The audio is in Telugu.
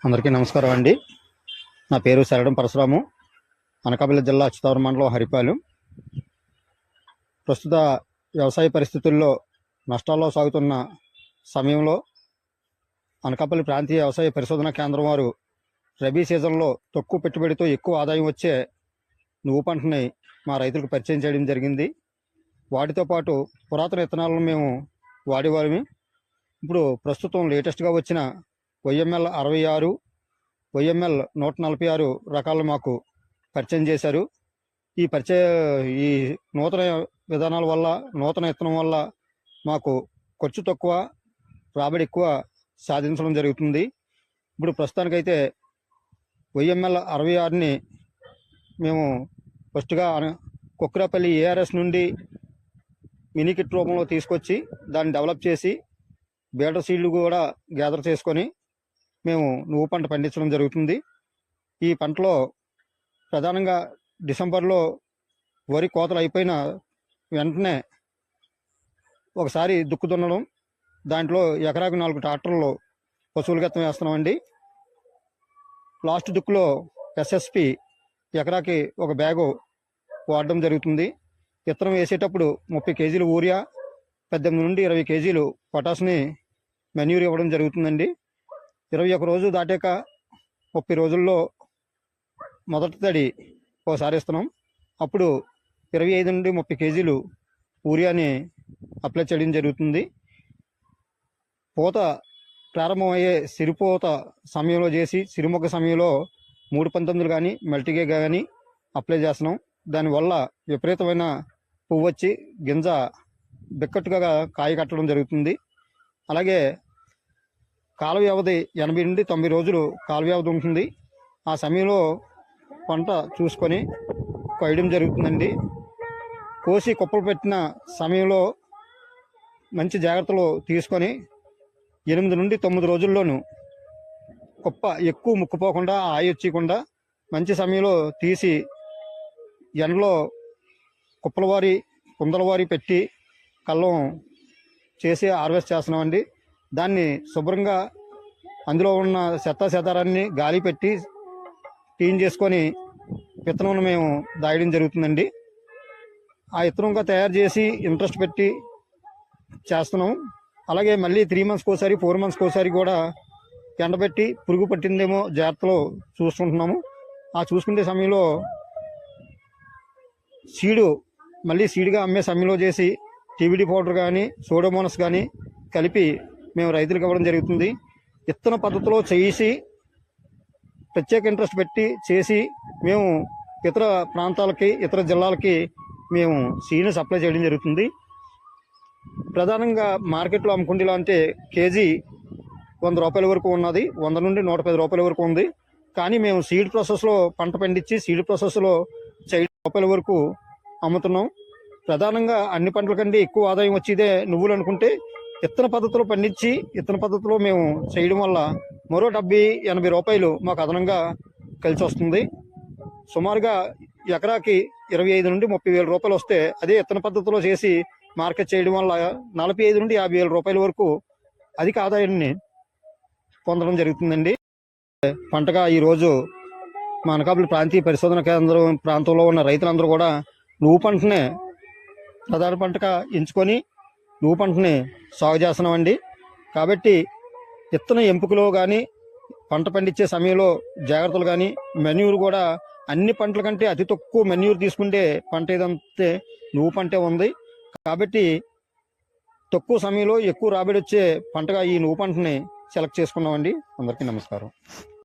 అందరికీ నమస్కారం అండి. నా పేరు శరణం పరశురాము. అనకాపల్లి జిల్లా అచ్యుతాపురం మండలం హరిపాలెం. ప్రస్తుత వ్యవసాయ పరిస్థితుల్లో నష్టాల్లో సాగుతున్న సమయంలో అనకాపల్లి ప్రాంతీయ వ్యవసాయ పరిశోధన కేంద్రం వారు రబీ సీజన్లో తక్కువ పెట్టుబడితో ఎక్కువ ఆదాయం వచ్చే నువ్వు పంటని మా రైతులకు పరిచయం చేయడం జరిగింది. వాటితో పాటు పురాతన విత్తనాలను మేము వాడేవారిని. ఇప్పుడు ప్రస్తుతం లేటెస్ట్గా వచ్చిన YML 66, YML 146 రకాలను మాకు పరిచయం చేశారు. ఈ నూతన విధానాల వల్ల, నూతన విత్తనం వల్ల మాకు ఖర్చు తక్కువ, రాబడి ఎక్కువ సాధించడం జరుగుతుంది. ఇప్పుడు ప్రస్తుతానికైతే YML 66ని మేము ఫస్ట్గా కుక్రాపల్లి ARS నుండి మినీ కిట్ రూపంలో తీసుకొచ్చి దాన్ని డెవలప్ చేసి బీటర్ సీడ్లు కూడా గ్యాదర్ చేసుకొని మేము నువ్వు పంట పండించడం జరుగుతుంది. ఈ పంటలో ప్రధానంగా డిసెంబర్లో వరి కోతలు అయిపోయిన వెంటనే ఒకసారి దుక్కు దున్నడం, దాంట్లో ఎకరాకు 4 ట్రాక్టర్లు పశువుల గెత్తం వేస్తున్నామండి. లాస్ట్ దుక్కులో SSP ఎకరాకి 1 బ్యాగు వాడడం జరుగుతుంది. విత్తనం వేసేటప్పుడు 30 కేజీలు యూరియా, 18 నుండి 20 కేజీలు పొటాస్ని మెన్యూర్ ఇవ్వడం జరుగుతుందండి. 21 రోజు దాటాక 30 రోజుల్లో మొదటి తడి ఒకసారి ఇస్తున్నాం. అప్పుడు 25 నుండి 30 కేజీలు యూరియాని అప్లై చేయడం జరుగుతుంది. పూత ప్రారంభమయ్యే సిరిపూత సమయంలో చేసి సిరిమొగ్గ సమయంలో 319 కానీ మల్టీగే కానీ అప్లై చేస్తున్నాం. దానివల్ల విపరీతమైన పువ్వు వచ్చి గింజ బిక్కట్టుగా కాయ కట్టడం జరుగుతుంది. అలాగే కాల వ్యవధి 80 నుండి 90 రోజులు కాల వ్యవధి ఉంటుంది. ఆ సమయంలో పంట చూసుకొని కొయ్యడం జరుగుతుందండి. కోసి కుప్పలు పెట్టిన సమయంలో మంచి జాగ్రత్తలు తీసుకొని 8 నుండి 9 రోజుల్లోనూ కుప్ప ఎక్కువ ముక్కుపోకుండా, ఆయి వచ్చకుండా మంచి సమయంలో తీసి ఎండలో కుప్పల వారి, కుందల వారి పెట్టి కళ్ళం చేసి హార్వెస్ట్ చేస్తున్నామండి. దాన్ని శుభ్రంగా అందులో ఉన్న చెత్తాన్ని గాలి పెట్టి క్లీన్ చేసుకొని విత్తనం మేము దాయడం జరుగుతుందండి. ఆ విత్తనంగా తయారు చేసి ఇంట్రెస్ట్ పెట్టి చేస్తున్నాం. అలాగే మళ్ళీ 3 మంత్స్కి ఒకసారి, 4 మంత్స్కి ఒకసారి కూడా ఎండబెట్టి పురుగు పట్టిందేమో జాగ్రత్తలో చూసుకుంటున్నాము. ఆ చూసుకునే సమయంలో మళ్ళీ సీడ్గా అమ్మే సమయంలో చేసి TBD పౌడర్ కానీ, సోడోమోనస్ కానీ కలిపి మేము రైతులకు ఇవ్వడం జరుగుతుంది. విత్తన పద్ధతిలో చేసి ప్రత్యేక ఇంట్రెస్ట్ పెట్టి చేసి మేము ఇతర ప్రాంతాలకి, ఇతర జిల్లాలకి మేము సీడ్ని సప్లై చేయడం జరుగుతుంది. ప్రధానంగా మార్కెట్లో అమ్ముకుంటేలా అంటే కేజీ 100 రూపాయల వరకు ఉన్నది, 100 నుండి 110 రూపాయల వరకు ఉంది. కానీ మేము సీడ్ ప్రాసెస్లో పంట పండించి సీడ్ ప్రాసెస్లో 5 రూపాయల వరకు అమ్ముతున్నాం. ప్రధానంగా అన్ని పంటల కంటే ఎక్కువ ఆదాయం వచ్చేదే నువ్వులు అనుకుంటే విత్తన పద్ధతిలో పండించి విత్తన పద్ధతిలో మేము చేయడం వల్ల మరో 70-80 రూపాయలు మాకు అదనంగా కలిసి వస్తుంది. సుమారుగా ఎకరాకి 25 నుండి 30 వేల రూపాయలు వస్తే, అదే విత్తన పద్ధతిలో చేసి మార్కెట్ చేయడం వల్ల 45 నుండి 50 వేల రూపాయల వరకు అధిక ఆదాయాన్ని పొందడం జరుగుతుందండి. పంటగా ఈరోజు మా అనకాపల్లి ప్రాంతీయ పరిశోధన కేంద్రం ప్రాంతంలో ఉన్న రైతులందరూ కూడా నువ్వు పంటనే ప్రధాన పంటగా ఎంచుకొని నువ్వు పంటని సాగు చేస్తున్నామండి. కాబట్టి విత్తన ఎంపికలో కానీ, పంట పండించే సమయంలో జాగ్రత్తలు కానీ, మెన్యూర్ కూడా అన్ని పంటల కంటే అతి తక్కువ మెన్యూర్ తీసుకుంటే పంట ఏదంటే నువ్వు పంటే ఉంది. కాబట్టి తక్కువ సమయంలో ఎక్కువ రాబడి వచ్చే పంటగా ఈ నువ్వు పంటని సెలెక్ట్ చేసుకున్నామండి. అందరికీ నమస్కారం.